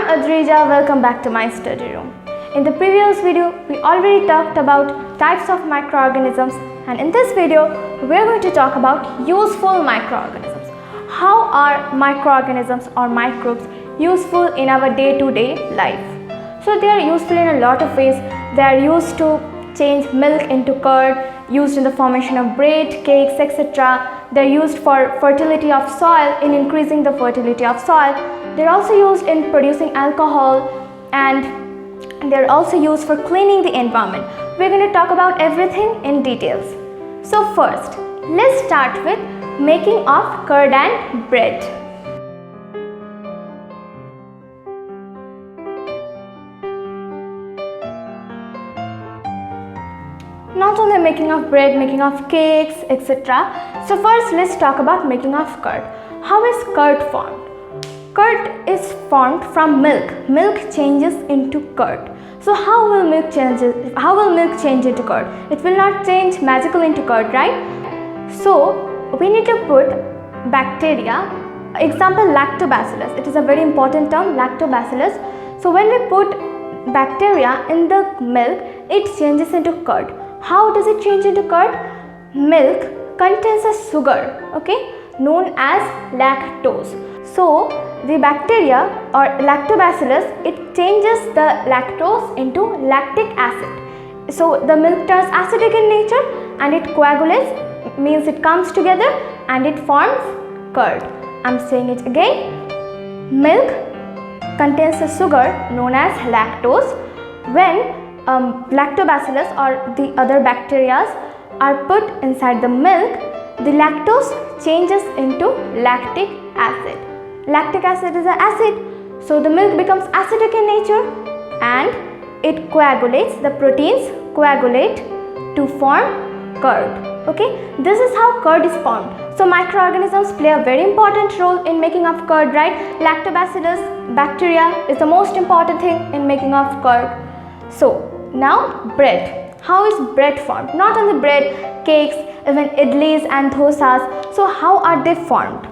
Adrija, welcome back to my study room. In the previous video, we already talked about types of microorganisms, and in this video, we are going to talk about useful microorganisms. How are microorganisms or microbes useful in our day-to-day life? So they are useful in a lot of ways. They are used to change milk into curd, used in the formation of bread, cakes, etc. They are used for fertility of soil, in increasing the fertility of soil. They are also used in producing alcohol, and they are also used for cleaning the environment. We are going to talk about everything in details. So first, let's start with making of curd and bread. Not only making of bread, making of cakes, etc. So first, let's talk about making of curd. How is curd formed? Curd is formed from milk. Milk changes into curd. So how will milk change into curd? It will not change magically into curd, right? So we need to put bacteria. Example, lactobacillus. It is a very important term, lactobacillus. So when we put bacteria in the milk, it changes into curd. How does it change into curd? Milk contains a sugar, okay, known as lactose. So the bacteria or lactobacillus, it changes the lactose into lactic acid. So the milk turns acidic in nature and it coagulates, means it comes together and it forms curd. I'm saying it again. Milk contains a sugar known as lactose. When lactobacillus or the other bacteria are put inside the milk, the lactose changes into lactic acid. Lactic acid is an acid, so the milk becomes acidic in nature and it coagulates, the proteins coagulate to form curd. Okay, this is how curd is formed. So microorganisms play a very important role in making of curd, right? Lactobacillus bacteria is the most important thing in making of curd. So now bread. How is bread formed? Not only bread, cakes, even idlis and dosas. So how are they formed?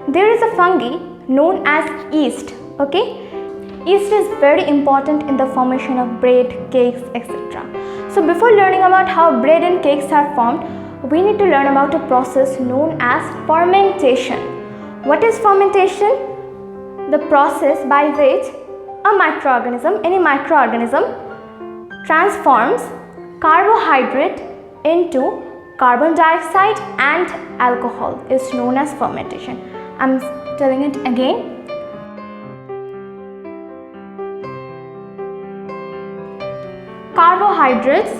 There is a fungi known as yeast, okay? Yeast is very important in the formation of bread, cakes, etc. So before learning about how bread and cakes are formed, we need to learn about a process known as fermentation. What is fermentation? The process by which a microorganism, any microorganism, transforms carbohydrate into carbon dioxide and alcohol is known as fermentation. I'm telling it again. Carbohydrates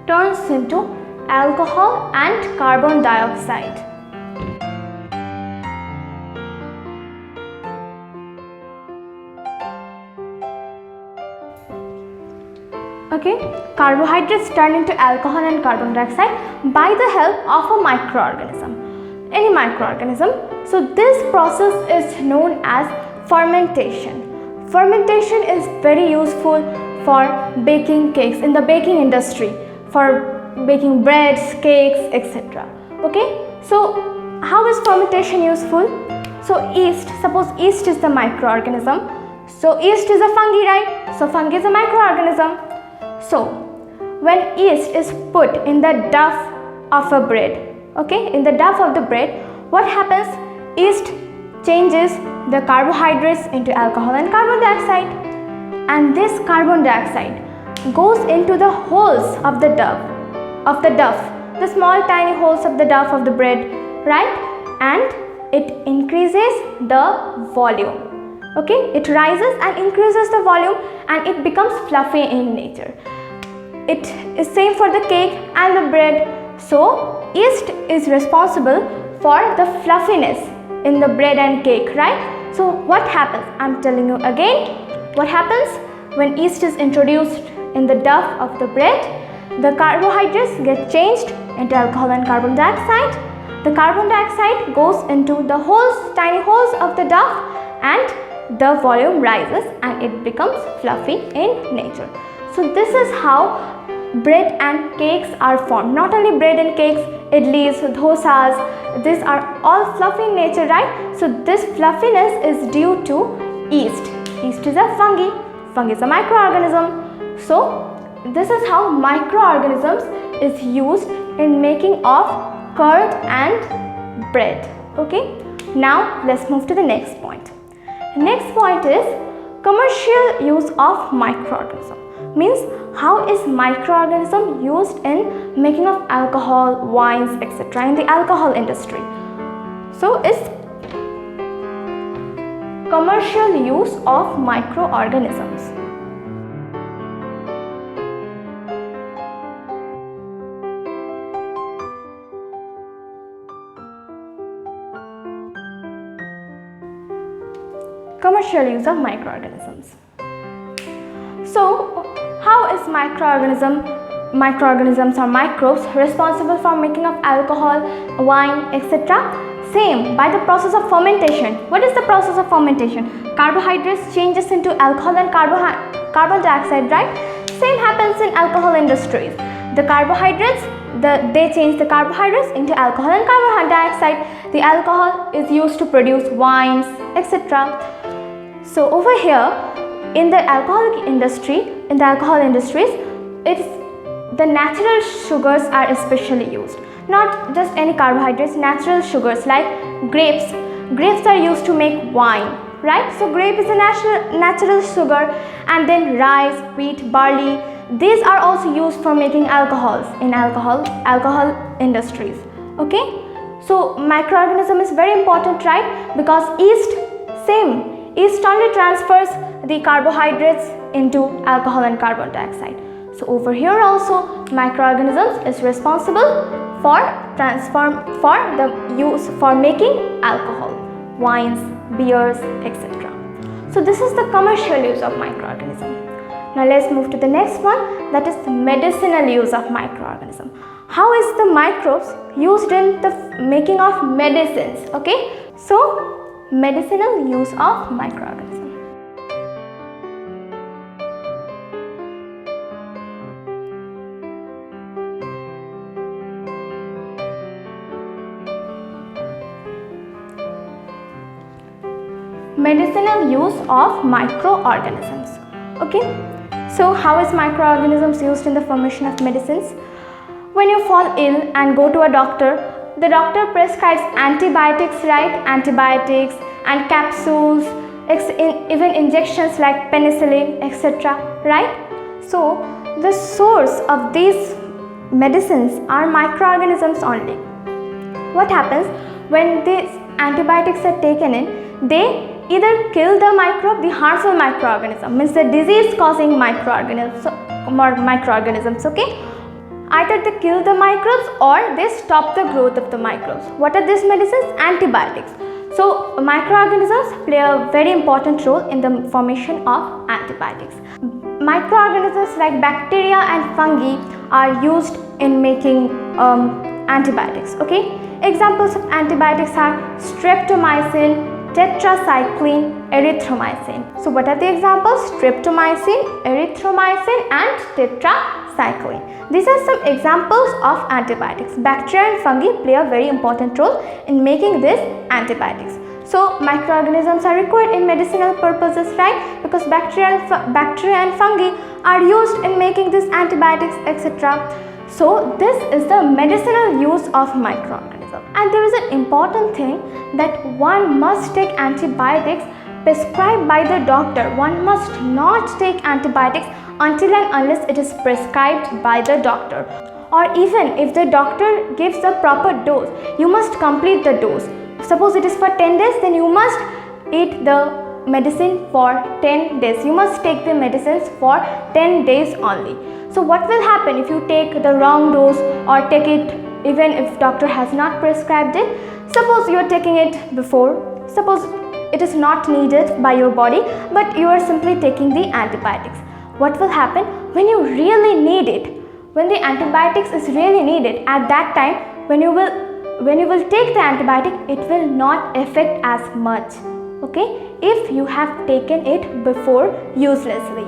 turns into alcohol and carbon dioxide. Okay, carbohydrates turn into alcohol and carbon dioxide by the help of a microorganism. Any microorganism. So this process is known as fermentation. Fermentation is very useful for baking cakes in the baking industry, for baking breads, cakes, etc. Okay, so how is fermentation useful? So yeast, suppose yeast is the microorganism. So yeast is a fungi, right? So fungi is a microorganism. So when yeast is put in the dough of a bread, okay, in the dough of the bread, what happens? Yeast changes the carbohydrates into alcohol and carbon dioxide, and this carbon dioxide goes into the holes of the dough, the small tiny holes of the dough of the bread, right? And it increases the volume. Okay, it rises and increases the volume and it becomes fluffy in nature. It is same for the cake and the bread. So yeast is responsible for the fluffiness in the bread and cake, right? So what happens? I'm telling you again. What happens when yeast is introduced in the dough of the bread? The carbohydrates get changed into alcohol and carbon dioxide. The carbon dioxide goes into the holes, tiny holes of the dough, and the volume rises and it becomes fluffy in nature. So this is how bread and cakes are formed. Not only bread and cakes, idlis, dosas, these are all fluffy in nature, right? So this fluffiness is due to yeast. Yeast is a fungi. Fungi is a microorganism. So this is how microorganisms is used in making of curd and bread. Okay. Now let's move to the next point. Next point is commercial use of microorganism. Means how is microorganism used in making of alcohol, wines, etc. in the alcohol industry. So is commercial use of microorganisms. Commercial use of microorganisms. So, how is microorganisms or microbes responsible for making of alcohol, wine, etc.? Same, by the process of fermentation. What is the process of fermentation? Carbohydrates changes into alcohol and carbon dioxide, right? Same happens in alcohol industries. The carbohydrates, they change the carbohydrates into alcohol and carbon dioxide. The alcohol is used to produce wines, etc. So over here, in the alcohol industries, the natural sugars are especially used. Not just any carbohydrates, natural sugars like grapes. Grapes are used to make wine, right? So grape is a natural sugar, and then rice, wheat, barley. These are also used for making alcohols in alcohol industries. Okay? So microorganism is very important, right? Because yeast only transfers the carbohydrates into alcohol and carbon dioxide. So over here also microorganisms is responsible for making alcohol, wines, beers, etc. So this is the commercial use of microorganism. Now let's move to the next one, that is the medicinal use of microorganism. How is the microbes used in the making of medicines? Okay, so medicinal use of microorganism. Medicinal use of microorganisms. Okay, so how is microorganisms used in the formation of medicines? When you fall ill and go to a doctor, the doctor prescribes antibiotics, right? Antibiotics and capsules, even injections like penicillin, etc. Right? So the source of these medicines are microorganisms only. What happens when these antibiotics are taken in? They either kill the microbe, the harmful microorganism, means the disease causing microorganisms, okay? Either they kill the microbes or they stop the growth of the microbes. What are these medicines? Antibiotics. So microorganisms play a very important role in the formation of antibiotics. Microorganisms like bacteria and fungi are used in making antibiotics, okay? Examples of antibiotics are streptomycin, tetracycline, erythromycin. So what are the examples? Streptomycin, erythromycin and tetracycline. These are some examples of antibiotics. Bacteria and fungi play a very important role in making these antibiotics. So microorganisms are required in medicinal purposes, right? Because bacteria and fungi are used in making these antibiotics, etc. So this is the medicinal use of microorganisms. And there is an important thing that one must take antibiotics prescribed by the doctor. One must not take antibiotics until and unless it is prescribed by the doctor. Or even if the doctor gives the proper dose, you must complete the dose. Suppose it is for 10 days, then you must eat the medicine for 10 days. You must take the medicines for 10 days only. So what will happen if you take the wrong dose or take it even if doctor has not prescribed it? Suppose you are taking it before, suppose it is not needed by your body, but you are simply taking the antibiotics. What will happen when you really need it? When the antibiotics is really needed, at that time when you will take the antibiotic, it will not affect as much, okay, if you have taken it before uselessly.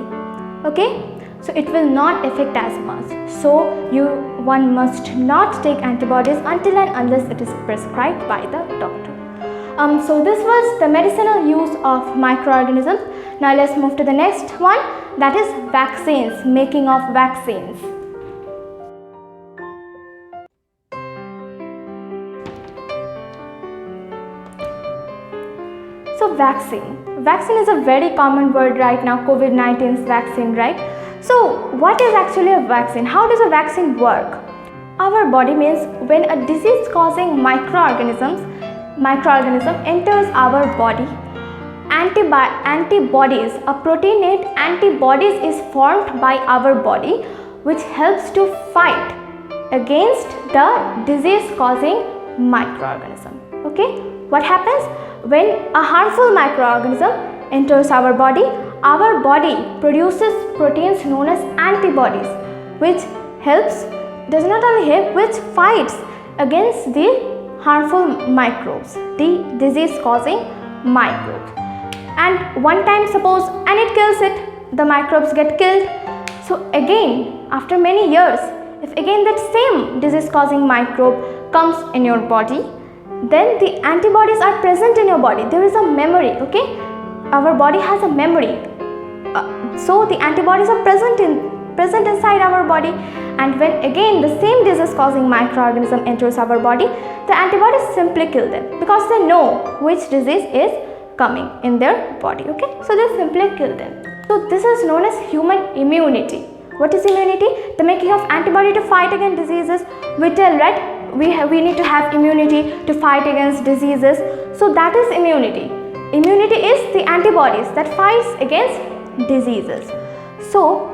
Okay, so it will not affect as much. So one must not take antibiotics until and unless it is prescribed by the doctor. So this was the medicinal use of microorganisms. Now let's move to the next one, that is vaccines, making of vaccines. So vaccine is a very common word right now, COVID-19's vaccine, right? So what is actually a vaccine? How does a vaccine work? Our body means when a disease causing microorganism enters our body, antibodies, a proteinate antibodies is formed by our body which helps to fight against the disease causing microorganism. Okay, what happens when a harmful microorganism enters our body produces proteins known as antibodies, which does not only help, which fights against the harmful microbes, the disease causing microbes. And one time suppose and it kills it, the microbes get killed. So again, after many years, if again that same disease causing microbe comes in your body, then the antibodies are present in your body. There is a memory, okay? Our body has a memory. So the antibodies are present inside our body, and when again the same disease causing microorganism enters our body, the antibodies simply kill them because they know which disease is coming in their body. Okay, so they simply kill them. So this is known as human immunity. What is immunity? The making of antibody to fight against diseases. We tell, right, we need to have immunity to fight against diseases. So that is immunity. Immunity is the antibodies that fights against diseases. So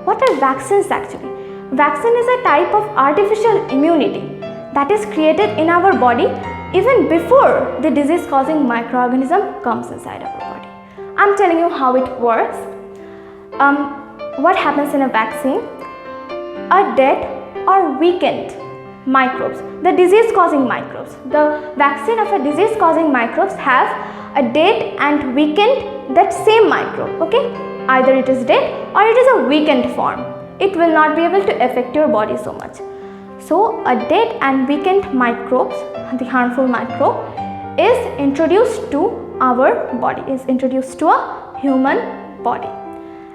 what are vaccines actually? Vaccine is a type of artificial immunity that is created in our body even before the disease causing microorganism comes inside our body. I'm telling you how it works. What happens in a vaccine? A dead or weakened microbes, the disease causing microbes. The vaccine of a disease causing microbes have a dead and weakened that same microbe. Okay, either it is dead or it is a weakened form. It will not be able to affect your body so much. So a dead and weakened microbes, the harmful microbe, is introduced to our body, is introduced to a human body.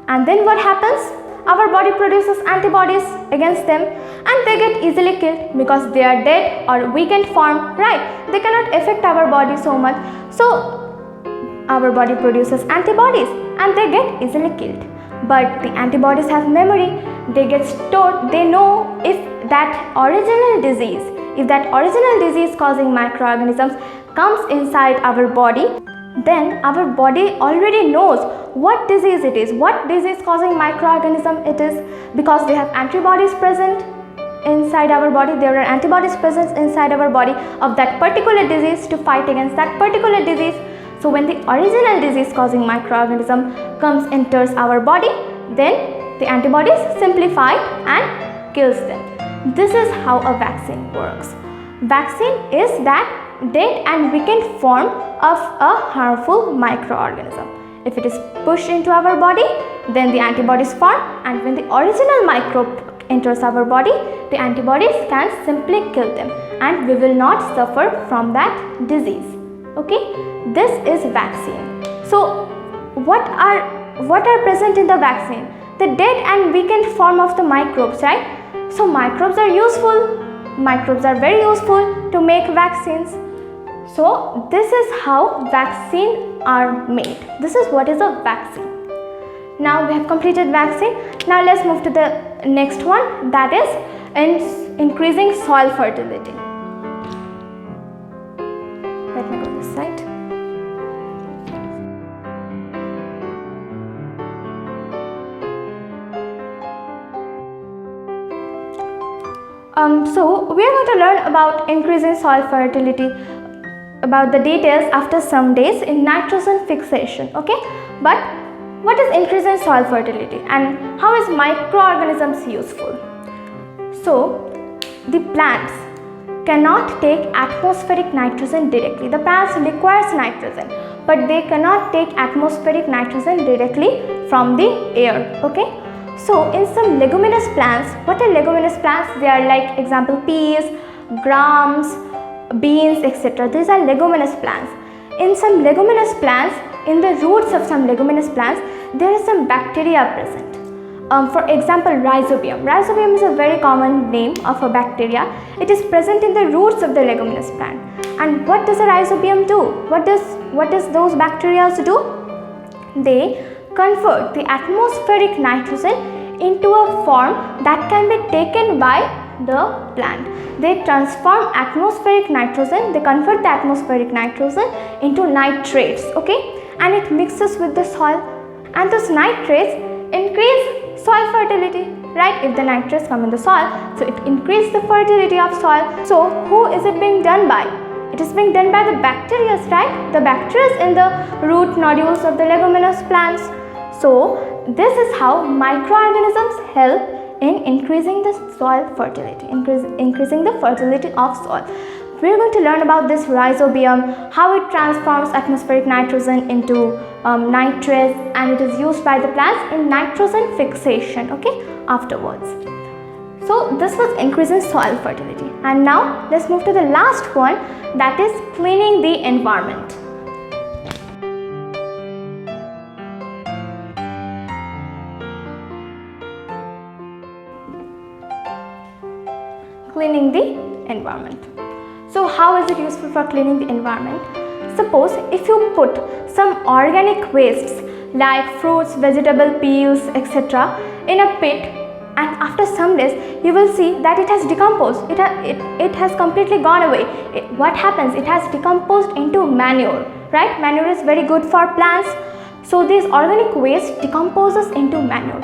And then what happens? Our body produces antibodies against them and they get easily killed because they are dead or weakened form, right? They cannot affect our body so much. So our body produces antibodies and they get easily killed. But the antibodies have memory, they get stored, they know if that original disease causing microorganisms comes inside our body, then our body already knows what disease it is, what disease causing microorganism it is, because they have antibodies present inside our body. There are antibodies present inside our body of that particular disease to fight against that particular disease. So when the original disease causing microorganism enters our body, then the antibodies simply fight and kills them. This is how a vaccine works. Vaccine is that dead and weakened form of a harmful microorganism. If it is pushed into our body, then the antibodies form, and when the original microbe enters our body, the antibodies can simply kill them and we will not suffer from that disease. Okay, this is vaccine. So what are present in the vaccine? The dead and weakened form of the microbes, right? So microbes are useful. Microbes are very useful to make vaccines. So this is how vaccines are made. This is what is a vaccine. Now we have completed vaccine. Now let's move to the next one, that is increasing soil fertility. Let me go to this side. So we are going to learn about increasing soil fertility, about the details after some days in nitrogen fixation. Okay, but what is increasing soil fertility and how is microorganisms useful? So the plants cannot take atmospheric nitrogen directly. The plants requires nitrogen, but they cannot take atmospheric nitrogen directly from the air. Okay, So in some leguminous plants, what are leguminous plants? They are like example peas, grams, beans, etc. These are leguminous plants. In some leguminous plants, in the roots of some leguminous plants, there is some bacteria present. For example, rhizobium. Rhizobium is a very common name of a bacteria. It is present in the roots of the leguminous plant. And what does a rhizobium do? What does those bacteria do? They convert the atmospheric nitrogen into a form that can be taken by the plant. They transform atmospheric nitrogen, they convert the atmospheric nitrogen into nitrates, okay? And it mixes with the soil, and those nitrates increase soil fertility, right? If the nitrates come in the soil, so it increases the fertility of soil. So who is it being done by? It is being done by the bacteria, right? The bacteria in the root nodules of the leguminous plants. So this is how microorganisms help in increasing the soil fertility, increasing the fertility of soil. We are going to learn about this rhizobium, how it transforms atmospheric nitrogen into nitrates, and it is used by the plants in nitrogen fixation, okay, afterwards. So this was increasing soil fertility. And now let's move to the last one, that is cleaning the environment. Cleaning the environment. So how is it useful for cleaning the environment? Suppose if you put some organic wastes like fruits, vegetable peels, etc. in a pit, and after some days you will see that it has decomposed. It has completely gone away. What happens? It has decomposed into manure, right? Manure is very good for plants. So this organic waste decomposes into manure.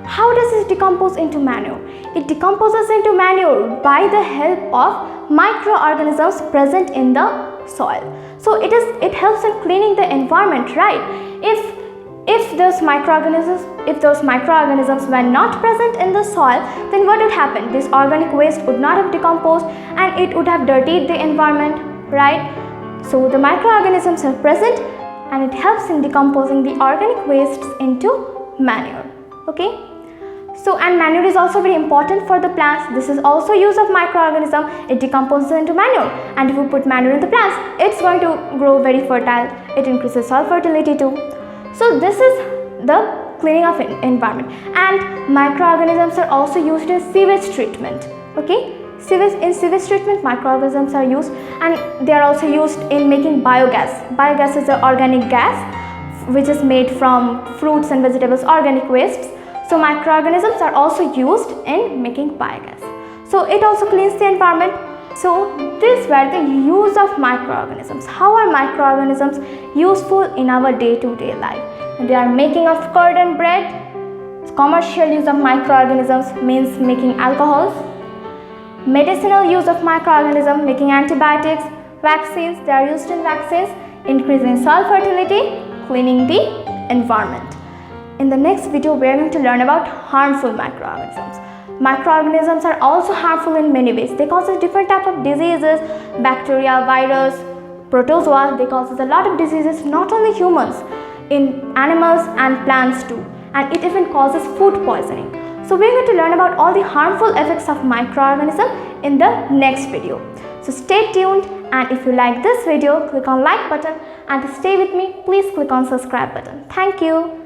How does it decompose into manure? It decomposes into manure by the help of microorganisms present in the soil. So it helps in cleaning the environment, right? If those microorganisms were not present in the soil, then what would happen? This organic waste would not have decomposed and it would have dirtied the environment, right? So the microorganisms are present and it helps in decomposing the organic wastes into manure, okay? So, and manure is also very important for the plants. This is also use of microorganism. It decomposes into manure, and if you put manure in the plants, it's going to grow very fertile. It increases soil fertility too. So this is the cleaning of environment. And microorganisms are also used in sewage treatment, okay? In sewage treatment, microorganisms are used, and they are also used in making biogas. Biogas is an organic gas which is made from fruits and vegetables, organic wastes. So microorganisms are also used in making biogas. So it also cleans the environment. So these were the use of microorganisms. How are microorganisms useful in our day-to-day life? They are making of curd and bread. Commercial use of microorganisms means making alcohols. Medicinal use of microorganisms, making antibiotics. Vaccines, they are used in vaccines, increasing soil fertility, cleaning the environment. In the next video, we are going to learn about harmful microorganisms. Microorganisms are also harmful in many ways. They cause different types of diseases, bacteria, virus, protozoa. They cause a lot of diseases, not only humans, in animals and plants too. And it even causes food poisoning. So we are going to learn about all the harmful effects of microorganisms in the next video. So stay tuned, and if you like this video, click on like button, and to stay with me, please click on subscribe button. Thank you.